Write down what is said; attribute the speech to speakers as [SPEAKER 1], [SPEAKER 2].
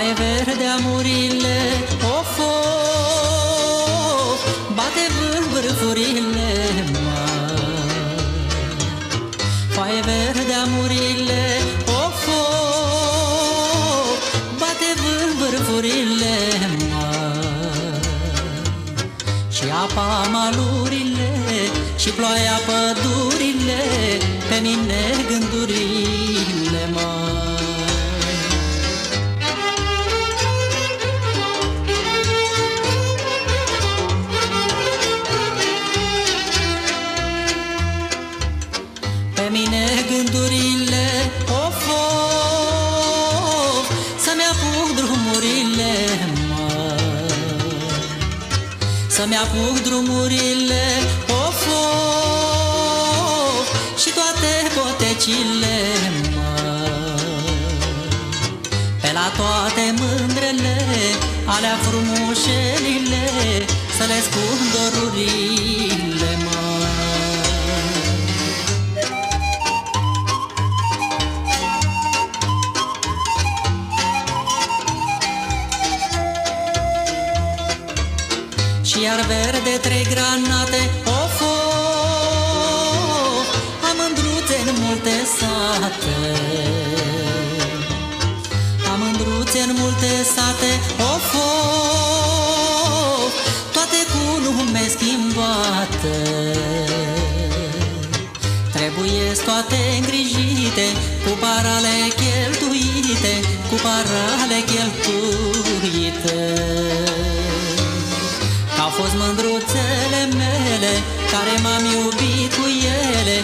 [SPEAKER 1] Foaie verde amurile, of, of, bate vârfurile, foaie verde amurile, of, of, bate vârfurile, și apa malurile, și ploaia pădurile, pe mine gândurile, Pe mine gândurile, of, of, să-mi apuc drumurile, să-mi apuc drumurile, of, of, și toate potecile, pe la toate mândrele, alea frumușelile, să le spun dorurile, Și iar verde trei granate, of, of, am mândruțe în multe sate, am mândruțe în multe sate, of, of, toate cu nume schimbate. Trebuie-s toate îngrijite, cu parale cheltuite, cu parale cheltuite. Au fost mândruțele mele, care m-am iubit cu ele,